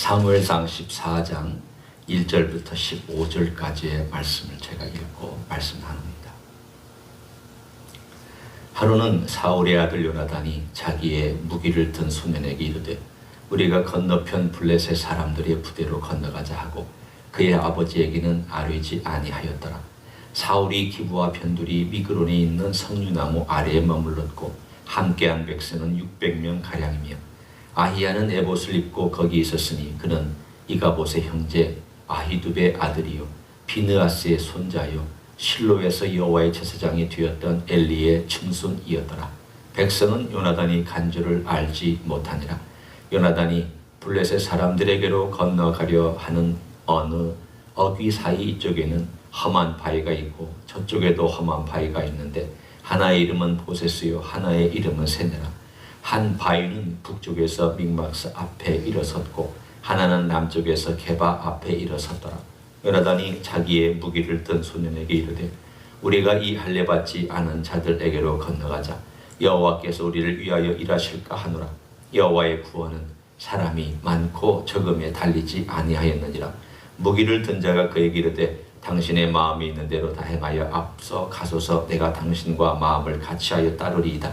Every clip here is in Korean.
사무엘상 14장 1절부터 15절까지의 말씀을 제가 읽고 말씀 나눕니다. 하루는 사울의 아들 요나단이 자기의 무기를 든 소년에게 이르되 우리가 건너편 블레셋 사람들의 부대로 건너가자 하고 그의 아버지에게는 아뢰지 아니하였더라. 사울이 기브와 변두리 미그론에 있는 석류나무 아래에 머물렀고 함께한 백성은 600명 가량이며 아히야는 에봇을 입고 거기 있었으니 그는 이가봇의 형제 아히두베의 아들이요 비느하스의 손자요 실로에서 여호와의 제사장이 되었던 엘리의 증손이었더라. 백성은 요나단이 간주를 알지 못하니라. 요나단이 블레셋 사람들에게로 건너가려 하는 어느 어귀 사이 이쪽에는 험한 바위가 있고 저쪽에도 험한 바위가 있는데 하나의 이름은 보세스요 하나의 이름은 세네라. 한 바위는 북쪽에서 믹막스 앞에 일어섰고 하나는 남쪽에서 게바 앞에 일어섰더라. 요나단이 자기의 무기를 든 소년에게 이르되 우리가 이 할례 받지 않은 자들에게로 건너가자. 여호와께서 우리를 위하여 일하실까 하노라. 여호와의 구원은 사람이 많고 적음에 달리지 아니하였느니라. 무기를 든 자가 그에게 이르되 당신의 마음이 있는 대로 다 행하여 앞서 가소서. 내가 당신과 마음을 같이하여 따르리이다.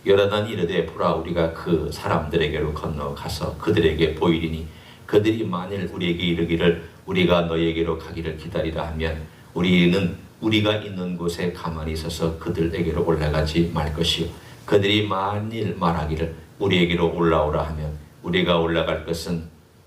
요나단이 이르되 보라 우리가 그 사람들에게로 건너가서 그들에게 보이리니 그들이 만일 우리에게 이르기를 우리가 너에게로 가기를 기다리라 하면 우리는 우리가 있는 곳에 가만히 있어서 그들에게로 올라가지 말 것이요 그들이 만일 말하기를 우리에게로 올라오라 하면 우리가 올라갈 것은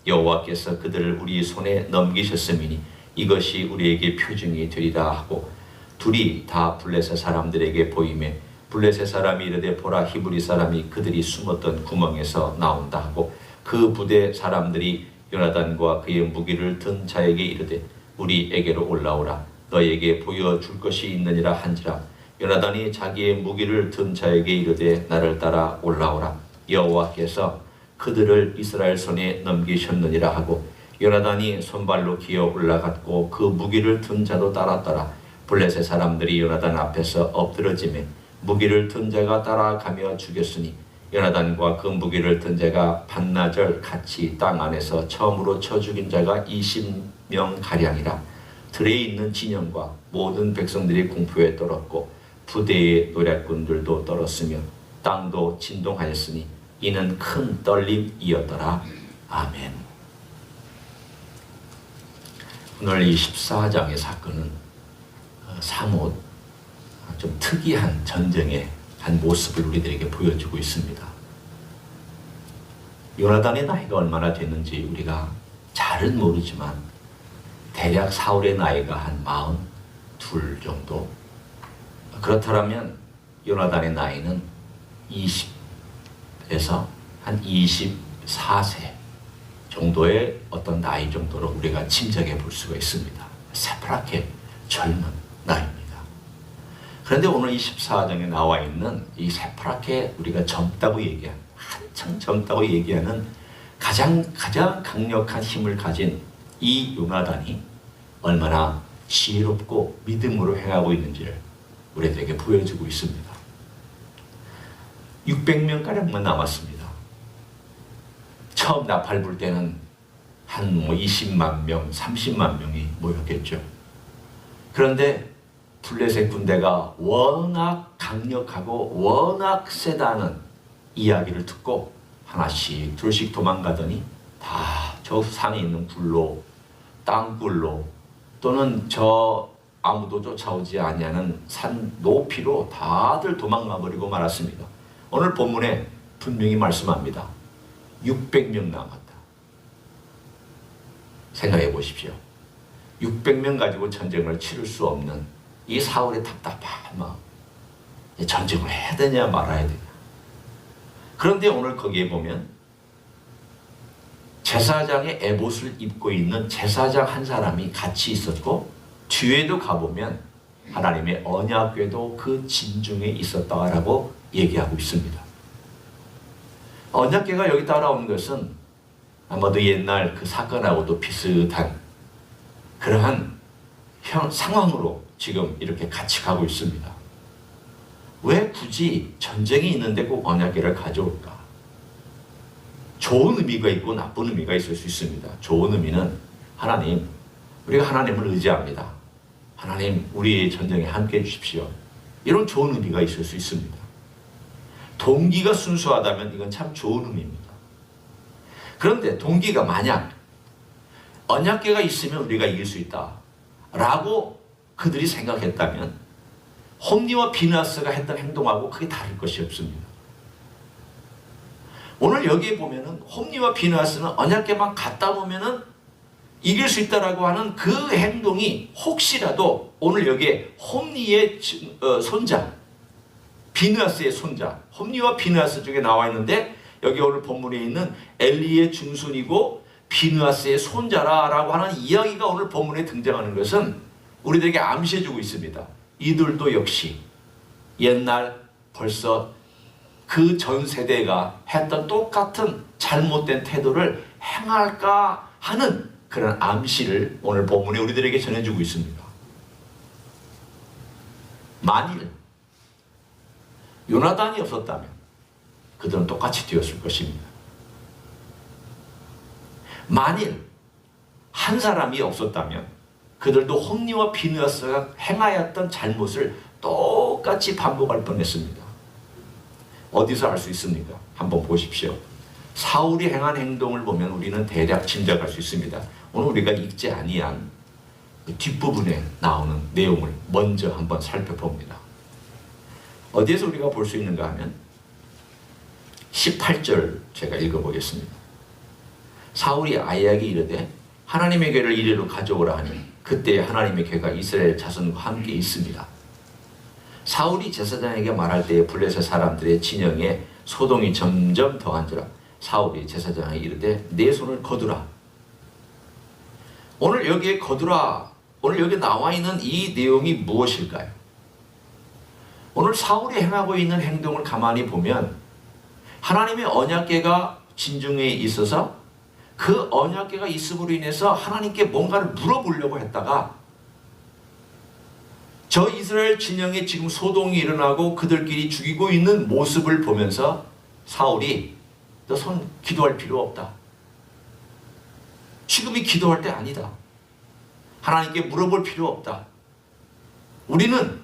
여호와께서 그들을 우리 손에 넘기셨음이니 이것이 우리에게 표징이 되리라 하고 둘이 다 블레셋 사람들에게 보이매 블레셋 사람이 이르되 보라 히브리 사람이 그들이 숨었던 구멍에서 나온다 하고 그 부대 사람들이 요나단과 그의 무기를 든 자에게 이르되 우리에게로 올라오라. 너에게 보여줄 것이 있느니라 한지라. 요나단이 자기의 무기를 든 자에게 이르되 나를 따라 올라오라. 여호와께서 그들을 이스라엘 손에 넘기셨느니라 하고 요나단이 손발로 기어 올라갔고 그 무기를 든 자도 따랐더라. 블레셋 사람들이 요나단 앞에서 엎드러지매 무기를 든 자가 따라가며 죽였으니 요나단과 그 무기를 든 자가 반나절 같이 땅 안에서 처음으로 쳐 죽인 자가 20명 가량이라. 들에 있는 진영과 모든 백성들이 공포에 떨었고 부대의 노략군들도 떨었으며 땅도 진동하였으니 이는 큰 떨림이었더라. 아멘. 오늘 이 14장의 사건은 사뭇 좀 특이한 전쟁의 한 모습을 우리들에게 보여주고 있습니다. 요나단의 나이가 얼마나 됐는지 우리가 잘은 모르지만 대략 사울의 나이가 한 42 정도. 그렇다면 요나단의 나이는 20에서 한 24세 정도의 어떤 나이 정도로 우리가 짐작해 볼 수가 있습니다. 새파랗게 젊은 나이입니다. 그런데 오늘 이 14장에 나와 있는 이 새파랗게 우리가 젊다고 얘기하는 한창 젊다고 얘기하는 가장 강력한 힘을 가진 이 요나단이 얼마나 지혜롭고 믿음으로 행하고 있는지를 우리들에게 보여주고 있습니다. 600명가량만 남았습니다. 처음 나팔 불 때는 한 20만 명, 30만 명이 모였겠죠. 그런데 블레셋 군대가 워낙 강력하고 워낙 세다는 이야기를 듣고 하나씩 둘씩 도망가더니 다 저 산에 있는 굴로 땅굴로 또는 저 아무도 쫓아오지 아니하는 산 높이로 다들 도망가 버리고 말았습니다. 오늘 본문에 분명히 말씀합니다. 600명 남았다. 생각해 보십시오. 600명 가지고 전쟁을 치를 수 없는 이 사울의 답답한 마음. 전쟁을 해야 되냐 말아야 되냐. 그런데 오늘 거기에 보면 제사장의 에봇을 입고 있는 제사장 한 사람이 같이 있었고 뒤에도 가보면 하나님의 언약궤도 그 진중에 있었다라고 얘기하고 있습니다. 언약궤가 여기 따라오는 것은 아마도 옛날 그 사건하고도 비슷한 그러한 상황으로 지금 이렇게 같이 가고 있습니다. 왜 굳이 전쟁이 있는데 꼭 언약궤를 가져올까? 좋은 의미가 있고 나쁜 의미가 있을 수 있습니다. 좋은 의미는 하나님, 우리가 하나님을 의지합니다. 하나님, 우리의 전쟁에 함께해 주십시오. 이런 좋은 의미가 있을 수 있습니다. 동기가 순수하다면 이건 참 좋은 의미입니다. 그런데 동기가 만약 언약궤가 있으면 우리가 이길 수 있다 라고 그들이 생각했다면 홈리와 비느하스가 했던 행동하고 크게 다를 것이 없습니다. 오늘 여기에 보면은 홈리와 비느하스는 언약궤만 갖다 놓으면은 이길 수 있다라고 하는 그 행동이 혹시라도 오늘 여기에 홈리의 손자, 비느하스의 손자, 홈리와 비느하스 쪽에 나와 있는데 여기 오늘 본문에 있는 엘리의 중손이고 비느하스의 손자라고 하는 이야기가 오늘 본문에 등장하는 것은 우리들에게 암시해주고 있습니다. 이들도 역시 옛날 벌써 그 전 세대가 했던 똑같은 잘못된 태도를 행할까 하는 그런 암시를 오늘 본문에 우리들에게 전해주고 있습니다. 만일 요나단이 없었다면 그들은 똑같이 되었을 것입니다. 만일 한 사람이 없었다면 그들도 홈리와 비느하스가 행하였던 잘못을 똑같이 반복할 뻔했습니다. 어디서 알 수 있습니까? 한번 보십시오. 사울이 행한 행동을 보면 우리는 대략 짐작할 수 있습니다. 오늘 우리가 읽지 아니한 그 뒷부분에 나오는 내용을 먼저 한번 살펴봅니다. 어디에서 우리가 볼 수 있는가 하면 18절 제가 읽어보겠습니다. 사울이 아이에게 이르되 하나님의 궤를 이리로 가져오라 하니 그때 하나님의 궤가 이스라엘 자손과 함께 있습니다. 사울이 제사장에게 말할 때에 블레셋 사람들의 진영에 소동이 점점 더한지라 사울이 제사장에게 이르되 내 손을 거두라. 오늘 여기에 거두라, 오늘 여기 나와 있는 이 내용이 무엇일까요? 오늘 사울이 행하고 있는 행동을 가만히 보면 하나님의 언약궤가 진중에 있어서 그 언약궤가 있음으로 인해서 하나님께 뭔가를 물어보려고 했다가 저 이스라엘 진영에 지금 소동이 일어나고 그들끼리 죽이고 있는 모습을 보면서 사울이 너 손 기도할 필요 없다. 지금이 기도할 때 아니다. 하나님께 물어볼 필요 없다. 우리는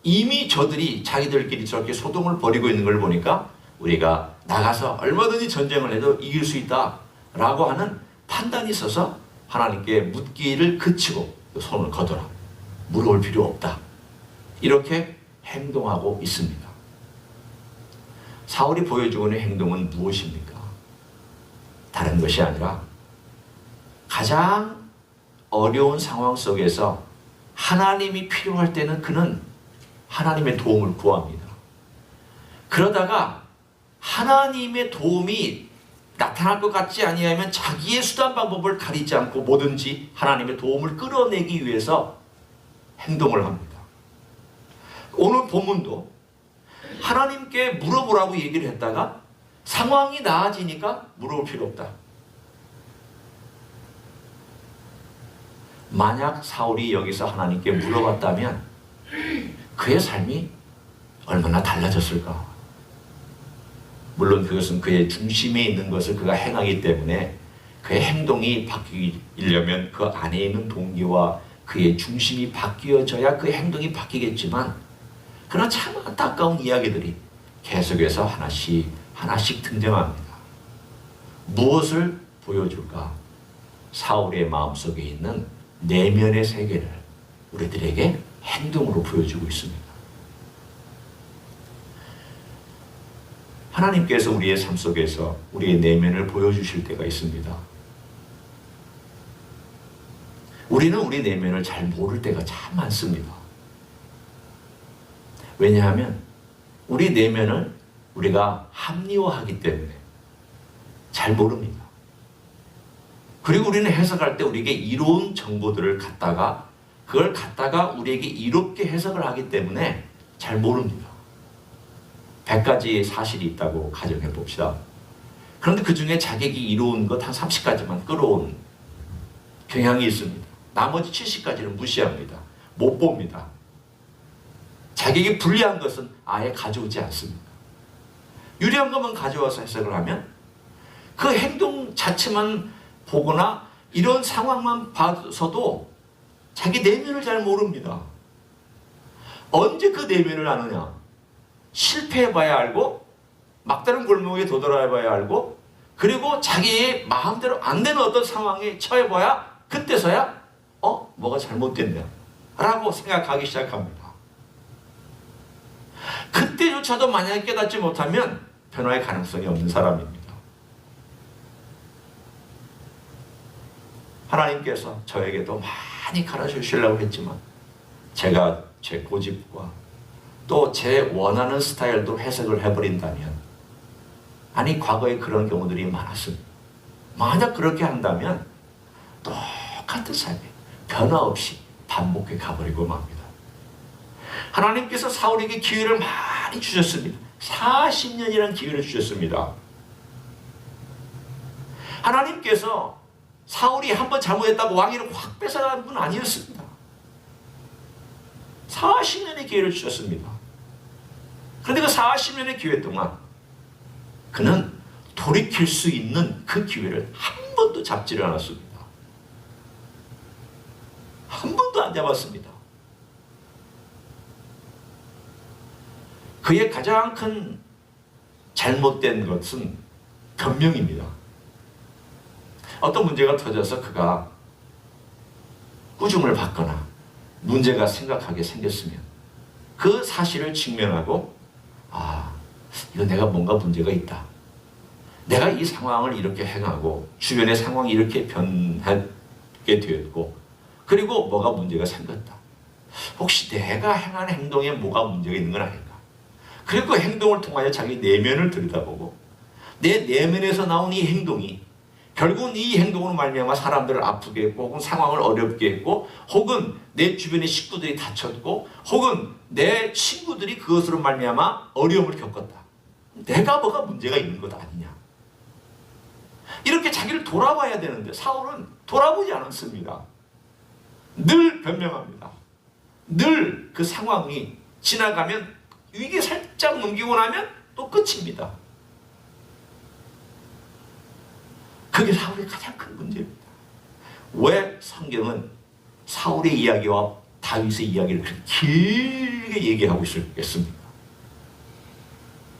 이미 저들이 자기들끼리 저렇게 소동을 벌이고 있는 걸 보니까 우리가 나가서 얼마든지 전쟁을 해도 이길 수 있다 라고 하는 판단이 있어서 하나님께 묻기를 그치고 손을 거둬라. 물어볼 필요 없다. 이렇게 행동하고 있습니다. 사울이 보여주고 있는 행동은 무엇입니까? 다른 것이 아니라 가장 어려운 상황 속에서 하나님이 필요할 때는 그는 하나님의 도움을 구합니다. 그러다가 하나님의 도움이 나타날 것 같지 아니하면 자기의 수단 방법을 가리지 않고 뭐든지 하나님의 도움을 끌어내기 위해서 행동을 합니다. 오늘 본문도 하나님께 물어보라고 얘기를 했다가 상황이 나아지니까 물어볼 필요 없다. 만약 사울이 여기서 하나님께 물어봤다면 그의 삶이 얼마나 달라졌을까? 물론 그것은 그의 중심에 있는 것을 그가 행하기 때문에 그의 행동이 바뀌려면 그 안에 있는 동기와 그의 중심이 바뀌어져야 그 행동이 바뀌겠지만 그러나 참 안타까운 이야기들이 계속해서 하나씩 하나씩 등장합니다. 무엇을 보여줄까? 사울의 마음속에 있는 내면의 세계를 우리들에게 행동으로 보여주고 있습니다. 하나님께서 우리의 삶 속에서 우리의 내면을 보여주실 때가 있습니다. 우리는 우리 내면을 잘 모를 때가 참 많습니다. 왜냐하면 우리 내면을 우리가 합리화하기 때문에 잘 모릅니다. 그리고 우리는 해석할 때 우리에게 이로운 정보들을 갖다가 그걸 갖다가 우리에게 이롭게 해석을 하기 때문에 잘 모릅니다. 100가지의 사실이 있다고 가정해 봅시다. 그런데 그 중에 자격이 이로운 것 한 30가지만 끌어온 경향이 있습니다. 나머지 70가지는 무시합니다. 못 봅니다. 자격이 불리한 것은 아예 가져오지 않습니다. 유리한 것만 가져와서 해석을 하면 그 행동 자체만 보거나 이런 상황만 봐서도 자기 내면을 잘 모릅니다. 언제 그 내면을 아느냐? 실패해봐야 알고, 막다른 골목에 도달해봐야 알고, 그리고 자기의 마음대로 안 되는 어떤 상황에 처해봐야 그때서야 뭐가 잘못됐냐 라고 생각하기 시작합니다. 그때조차도 만약에 깨닫지 못하면 변화의 가능성이 없는 사람입니다. 하나님께서 저에게도 많이 가르쳐주시려고 했지만 제가 제 고집과 또 제 원하는 스타일도 해석을 해버린다면, 아니 과거에 그런 경우들이 많았습니다. 만약 그렇게 한다면 똑같은 삶이 변화 없이 반복해 가버리고 맙니다. 하나님께서 사울에게 기회를 많이 주셨습니다. 40년이라는 기회를 주셨습니다. 하나님께서 사울이 한번 잘못했다고 왕위를 확 뺏어가는 분 아니었습니다. 40년의 기회를 주셨습니다. 그런데 그 40년의 기회 동안 그는 돌이킬 수 있는 그 기회를 한 번도 잡지를 않았습니다. 한 번도 안 잡았습니다. 그의 가장 큰 잘못된 것은 변명입니다. 어떤 문제가 터져서 그가 꾸중을 받거나 문제가 심각하게 생겼으면 그 사실을 직면하고, 이거 내가 뭔가 문제가 있다. 내가 이 상황을 이렇게 행하고 주변의 상황이 이렇게 변하게 되었고, 그리고 뭐가 문제가 생겼다. 혹시 내가 행한 행동에 뭐가 문제가 있는 건 아닐까? 그리고 그 행동을 통하여 자기 내면을 들여다보고 내 내면에서 나온 이 행동이 결국은 이 행동으로 말미암아 사람들을 아프게 했고, 혹은 상황을 어렵게 했고, 혹은 내 주변의 식구들이 다쳤고, 혹은 내 친구들이 그것으로 말미암아 어려움을 겪었다. 내가 뭐가 문제가 있는 것 아니냐. 이렇게 자기를 돌아봐야 되는데 사울은 돌아보지 않았습니다. 늘 변명합니다. 늘 그 상황이 지나가면 위기에 살짝 넘기고 나면 또 끝입니다. 그게 사울의 가장 큰 문제입니다. 왜 성경은 사울의 이야기와 다윗의 이야기를 그렇게 길게 얘기하고 있겠습니까?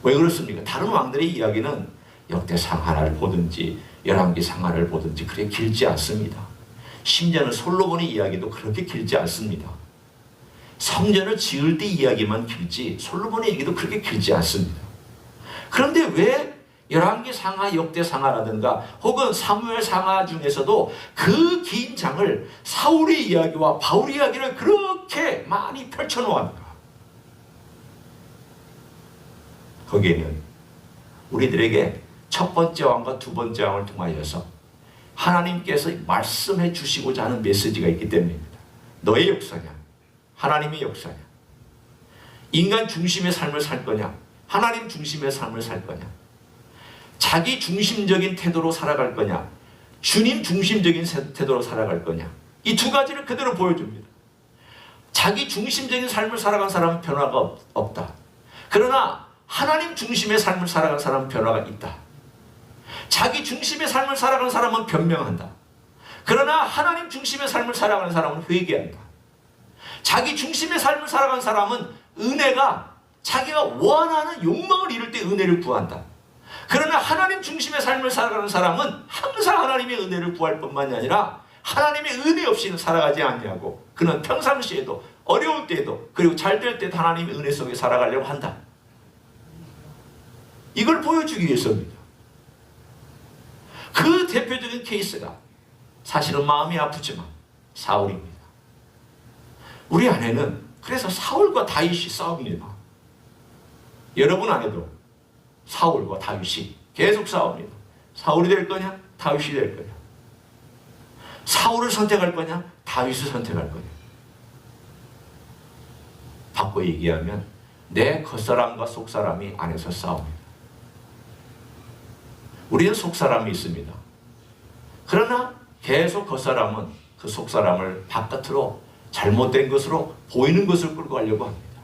왜 그렇습니까? 다른 왕들의 이야기는 역대상 하나를 보든지 열왕기상 하나를 보든지 그렇게 길지 않습니다. 심지어는 솔로몬의 이야기도 그렇게 길지 않습니다. 성전을 지을 때 이야기만 길지 솔로몬의 얘기도 그렇게 길지 않습니다. 그런데 왜 열왕기상하, 역대상하라든가 혹은 사무엘상하 중에서도 그 긴 장을 사울의 이야기와 바울의 이야기를 그렇게 많이 펼쳐놓았는가? 거기에는 우리들에게 첫 번째 왕과 두 번째 왕을 통하여서 하나님께서 말씀해 주시고자 하는 메시지가 있기 때문입니다. 너의 역사냐? 하나님의 역사냐? 인간 중심의 삶을 살 거냐? 하나님 중심의 삶을 살 거냐? 자기 중심적인 태도로 살아갈 거냐? 주님 중심적인 태도로 살아갈 거냐? 이 두 가지를 그대로 보여줍니다. 자기 중심적인 삶을 살아간 사람은 변화가 없다. 그러나 하나님 중심의 삶을 살아간 사람은 변화가 있다. 자기 중심의 삶을 살아가는 사람은 변명한다. 그러나 하나님 중심의 삶을 살아가는 사람은 회개한다. 자기 중심의 삶을 살아가는 사람은 은혜가 자기가 원하는 욕망을 이룰 때 은혜를 구한다. 그러나 하나님 중심의 삶을 살아가는 사람은 항상 하나님의 은혜를 구할 뿐만이 아니라 하나님의 은혜 없이는 살아가지 않냐고, 그는 평상시에도 어려울 때에도 그리고 잘 될 때도 하나님의 은혜 속에 살아가려고 한다. 이걸 보여주기 위해서입니다. 그 대표적인 케이스가 사실은 마음이 아프지만 사울입니다. 우리 안에는 그래서 사울과 다윗이 싸웁니다. 여러분 안에도 사울과 다윗이 계속 싸웁니다. 사울이 될 거냐? 다윗이 될 거냐? 사울을 선택할 거냐? 다윗을 선택할 거냐? 바꿔 얘기하면 내 겉사람과 속사람이 안에서 싸웁니다. 우리는 속사람이 있습니다. 그러나 계속 겉사람은 그 속사람을 바깥으로 잘못된 것으로 보이는 것을 끌고 가려고 합니다.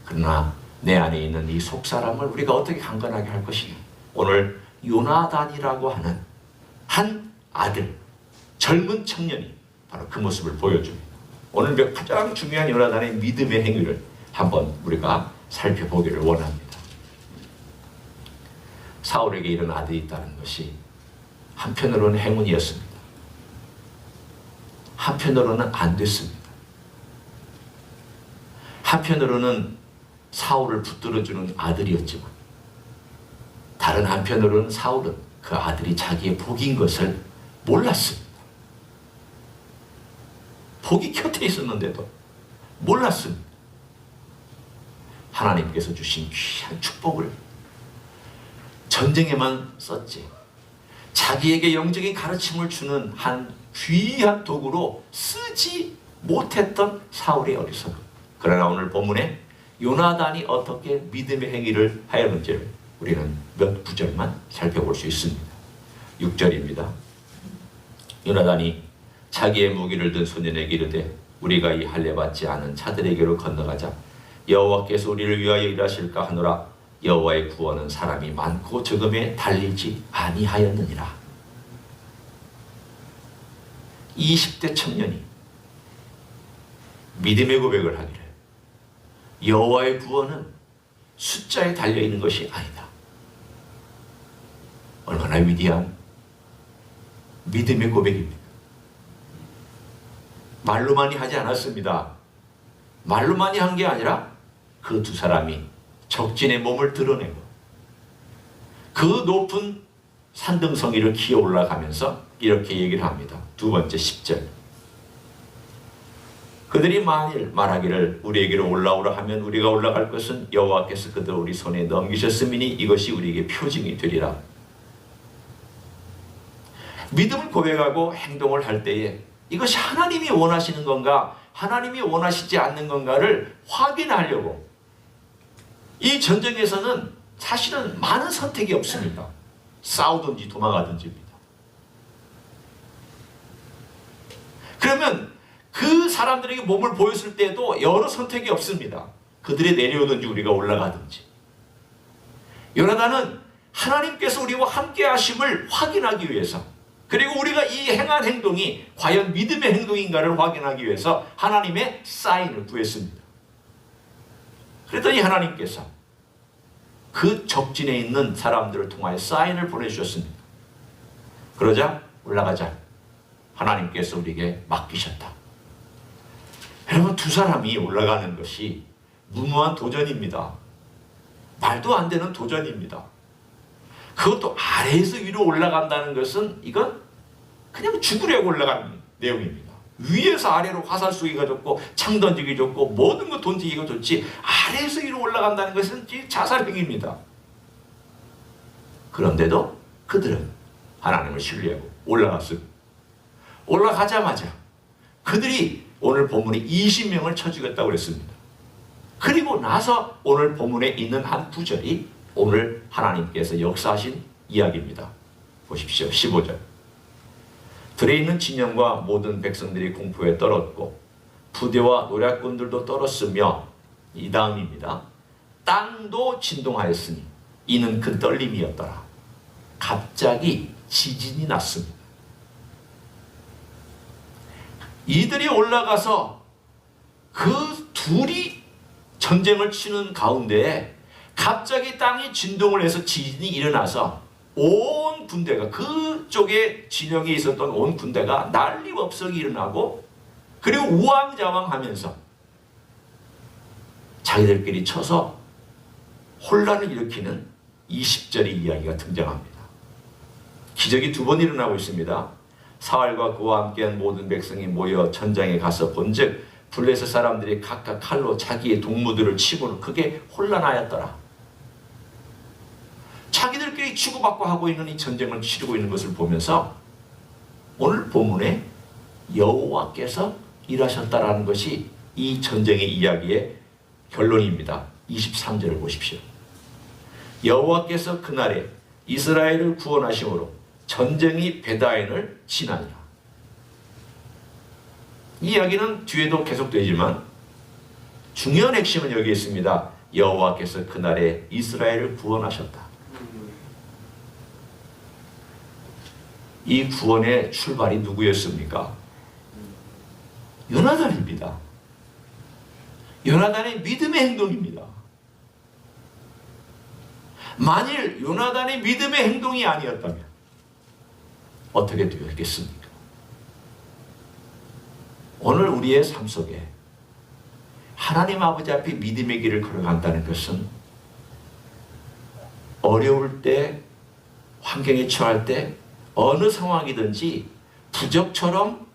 그러나 내 안에 있는 이 속사람을 우리가 어떻게 강건하게 할 것이냐? 오늘 요나단이라고 하는 한 아들, 젊은 청년이 바로 그 모습을 보여줍니다. 오늘 가장 중요한 요나단의 믿음의 행위를 한번 우리가 살펴보기를 원합니다. 사울에게 이런 아들이 있다는 것이 한편으로는 행운이었습니다. 한편으로는 안 됐습니다. 한편으로는 사울을 붙들어주는 아들이었지만 다른 한편으로는 사울은 그 아들이 자기의 복인 것을 몰랐습니다. 복이 곁에 있었는데도 몰랐습니다. 하나님께서 주신 귀한 축복을 전쟁에만 썼지 자기에게 영적인 가르침을 주는 한 귀한 도구로 쓰지 못했던 사울의 어리석음. 그러나 오늘 본문에 요나단이 어떻게 믿음의 행위를 하였는지를 우리는 몇 구절만 살펴볼 수 있습니다. 6절입니다. 요나단이 자기의 무기를 든 소년에게 이르되 우리가 이 할례 받지 않은 자들에게로 건너가자. 여호와께서 우리를 위하여 일하실까 하노라. 여호와의 구원은 사람이 많고 적음에 달리지 아니하였느니라. 20대 청년이 믿음의 고백을 하기를 여호와의 구원은 숫자에 달려있는 것이 아니다. 얼마나 위대한 믿음의 고백입니다. 말로만이 하지 않았습니다. 말로만이 한 게 아니라 그 두 사람이 적진의 몸을 드러내고 그 높은 산등성 위를 기어 올라가면서 이렇게 얘기를 합니다. 두 번째 10절. 그들이 만일 말하기를 우리에게로 올라오라 하면 우리가 올라갈 것은 여호와께서 그들 우리 손에 넘기셨음이니 이것이 우리에게 표징이 되리라. 믿음을 고백하고 행동을 할 때에 이것이 하나님이 원하시는 건가 하나님이 원하시지 않는 건가를 확인하려고 이 전쟁에서는 사실은 많은 선택이 없습니다. 싸우든지 도망가든지입니다. 그러면 그 사람들에게 몸을 보였을 때도 여러 선택이 없습니다. 그들이 내려오든지 우리가 올라가든지. 요나단은 하나님께서 우리와 함께 하심을 확인하기 위해서 그리고 우리가 이 행한 행동이 과연 믿음의 행동인가를 확인하기 위해서 하나님의 사인을 구했습니다. 그랬더니 하나님께서 그 적진에 있는 사람들을 통하여 사인을 보내주셨습니다. 그러자 올라가자. 하나님께서 우리에게 맡기셨다. 여러분 두 사람이 올라가는 것이 무모한 도전입니다. 말도 안 되는 도전입니다. 그것도 아래에서 위로 올라간다는 것은 이건 그냥 죽으려고 올라가는 내용입니다. 위에서 아래로 화살 쏘기가 좋고 창 던지기 좋고 모든 것 던지기가 좋지 아래에서 위로 올라간다는 것은 자살행위입니다. 그런데도 그들은 하나님을 신뢰하고 올라갔습니다. 올라가자마자 그들이 오늘 본문에 20명을 쳐 죽였다고 그랬습니다. 그리고 나서 오늘 본문에 있는 한 구절이 오늘 하나님께서 역사하신 이야기입니다. 보십시오. 15절. 들에 있는 진영과 모든 백성들이 공포에 떨었고 부대와 노략군들도 떨었으며 이 다음입니다. 땅도 진동하였으니 이는 큰 떨림이었더라. 갑자기 지진이 났습니다. 이들이 올라가서 그 둘이 전쟁을 치는 가운데 갑자기 땅이 진동을 해서 지진이 일어나서 온 군대가 그쪽에 진영에 있었던 온 군대가 난리법석이 일어나고 그리고 우왕좌왕하면서 자기들끼리 쳐서 혼란을 일으키는 20절의 이야기가 등장합니다. 기적이 두 번 일어나고 있습니다. 사울과 그와 함께한 모든 백성이 모여 전장에 가서 본즉 블레셋 사람들이 각각 칼로 자기의 동무들을 치고는 크게 혼란하였더라. 자기들끼리 치고받고 하고 있는 이 전쟁을 치르고 있는 것을 보면서 오늘 본문에 여호와께서 일하셨다라는 것이 이 전쟁의 이야기의 결론입니다. 23절을 보십시오. 여호와께서 그날에 이스라엘을 구원하심으로 전쟁이 베다인을 지나니라. 이 이야기는 뒤에도 계속되지만 중요한 핵심은 여기 있습니다. 여호와께서 그날에 이스라엘을 구원하셨다. 이 구원의 출발이 누구였습니까? 요나단입니다. 요나단의 믿음의 행동입니다. 만일 요나단의 믿음의 행동이 아니었다면 어떻게 되었겠습니까? 오늘 우리의 삶 속에 하나님 아버지 앞에 믿음의 길을 걸어간다는 것은 어려울 때, 환경에 처할 때 어느 상황이든지 부적처럼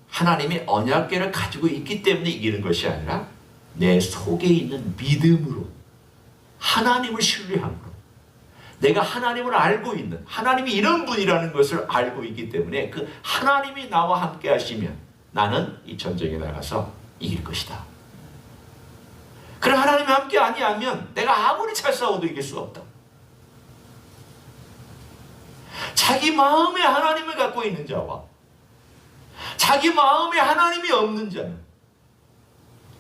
하나님의 언약궤를 가지고 있기 때문에 이기는 것이 아니라 내 속에 있는 믿음으로, 하나님을 신뢰함으로, 내가 하나님을 알고 있는, 하나님이 이런 분이라는 것을 알고 있기 때문에 그 하나님이 나와 함께 하시면 나는 이 전쟁에 나가서 이길 것이다. 그럼 하나님이 함께 아니하면 내가 아무리 잘 싸워도 이길 수 없다. 자기 마음에 하나님을 갖고 있는 자와 자기 마음에 하나님이 없는 자는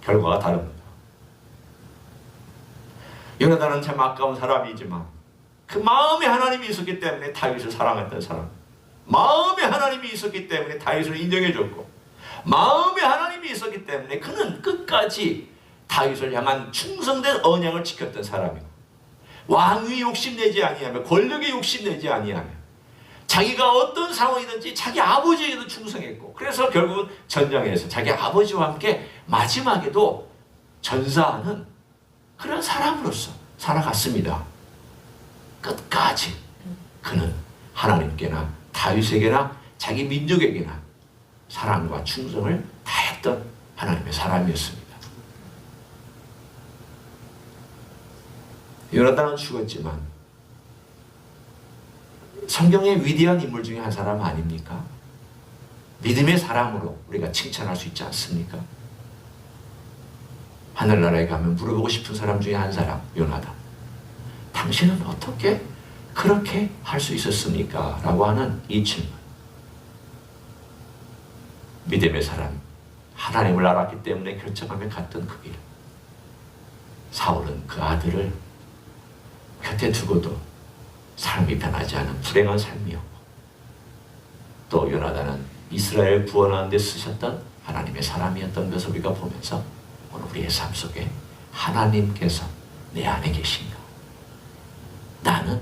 결과가 다릅니다. 요나단은 참 아까운 사람이지만 그 마음에 하나님이 있었기 때문에 다윗을 사랑했던 사람, 마음에 하나님이 있었기 때문에 다윗을 인정해줬고, 마음에 하나님이 있었기 때문에 그는 끝까지 다윗을 향한 충성된 언약을 지켰던 사람이고, 왕위 욕심내지 아니하며 권력에 욕심내지 아니하며 자기가 어떤 상황이든지 자기 아버지에게도 충성했고, 그래서 결국은 전장에서 자기 아버지와 함께 마지막에도 전사하는 그런 사람으로서 살아갔습니다. 끝까지 그는 하나님께나 다윗에게나 자기 민족에게나 사랑과 충성을 다했던 하나님의 사람이었습니다. 요나단은 죽었지만 성경의 위대한 인물 중에 한 사람 아닙니까? 믿음의 사람으로 우리가 칭찬할 수 있지 않습니까? 하늘나라에 가면 물어보고 싶은 사람 중에 한 사람, 요나단. 당신은 어떻게 그렇게 할 수 있었습니까? 라고 하는 이 질문. 믿음의 사람, 하나님을 알았기 때문에 결정하며 갔던 그 길. 사울은 그 아들을 곁에 두고도 삶이 변하지 않은 불행한 삶이었고, 또 요나단은 이스라엘 구원하는 데 쓰셨던 하나님의 사람이었던 것을 우리가 보면서 오늘 우리의 삶 속에 하나님께서 내 안에 계신가? 나는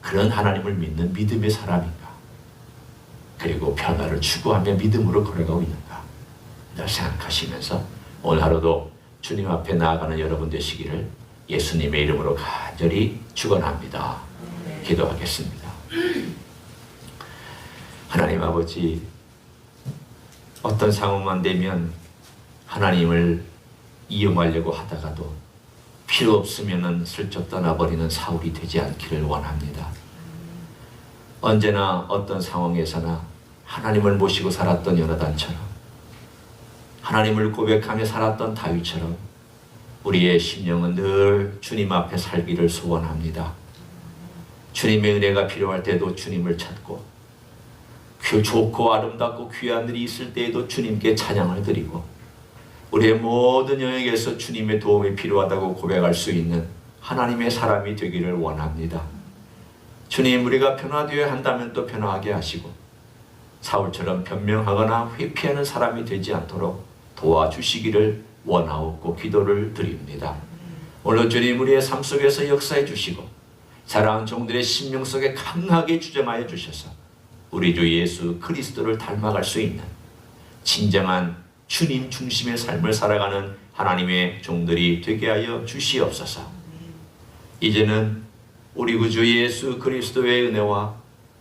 그런 하나님을 믿는 믿음의 사람인가? 그리고 변화를 추구하며 믿음으로 걸어가고 있는가? 늘 생각하시면서 오늘 하루도 주님 앞에 나아가는 여러분 되시기를 예수님의 이름으로 간절히 축원합니다. 기도하겠습니다. 하나님 아버지, 어떤 상황만 되면 하나님을 이용하려고 하다가도 필요 없으면 슬쩍 떠나버리는 사울이 되지 않기를 원합니다. 언제나 어떤 상황에서나 하나님을 모시고 살았던 요나단처럼, 하나님을 고백하며 살았던 다윗처럼 우리의 심령은 늘 주님 앞에 살기를 소원합니다. 주님의 은혜가 필요할 때도 주님을 찾고, 좋고 아름답고 귀한 일이 있을 때에도 주님께 찬양을 드리고, 우리의 모든 영역에서 주님의 도움이 필요하다고 고백할 수 있는 하나님의 사람이 되기를 원합니다. 주님, 우리가 변화되어야 한다면 또 변화하게 하시고, 사울처럼 변명하거나 회피하는 사람이 되지 않도록 도와주시기를 원하옵고 기도를 드립니다. 오늘 주님, 우리의 삶 속에서 역사해 주시고 사랑하는 종들의 심령 속에 강하게 주장하여 주셔서 우리 주 예수 그리스도를 닮아갈 수 있는 진정한 주님 중심의 삶을 살아가는 하나님의 종들이 되게 하여 주시옵소서. 이제는 우리 구주 예수 그리스도의 은혜와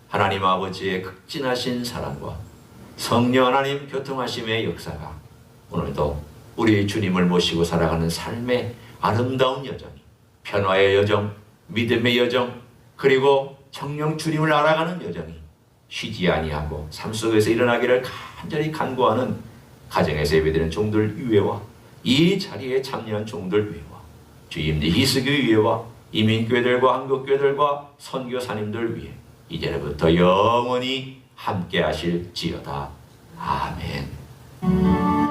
하나님 아버지의 극진하신 사랑과 성령 하나님 교통하심의 역사가 오늘도 우리 주님을 모시고 살아가는 삶의 아름다운 여정이, 변화의 여정, 믿음의 여정, 그리고 정령 주님을 알아가는 여정이 쉬지 아니하고 삶 속에서 일어나기를 간절히 간구하는 가정에서 예배드리는 종들 위에와 이 자리에 참여한 종들 위에와 주임들 희스교 위에와 이민교회들과 한국교회들과 선교사님들 위에 이제부터 영원히 함께 하실지어다. 아멘.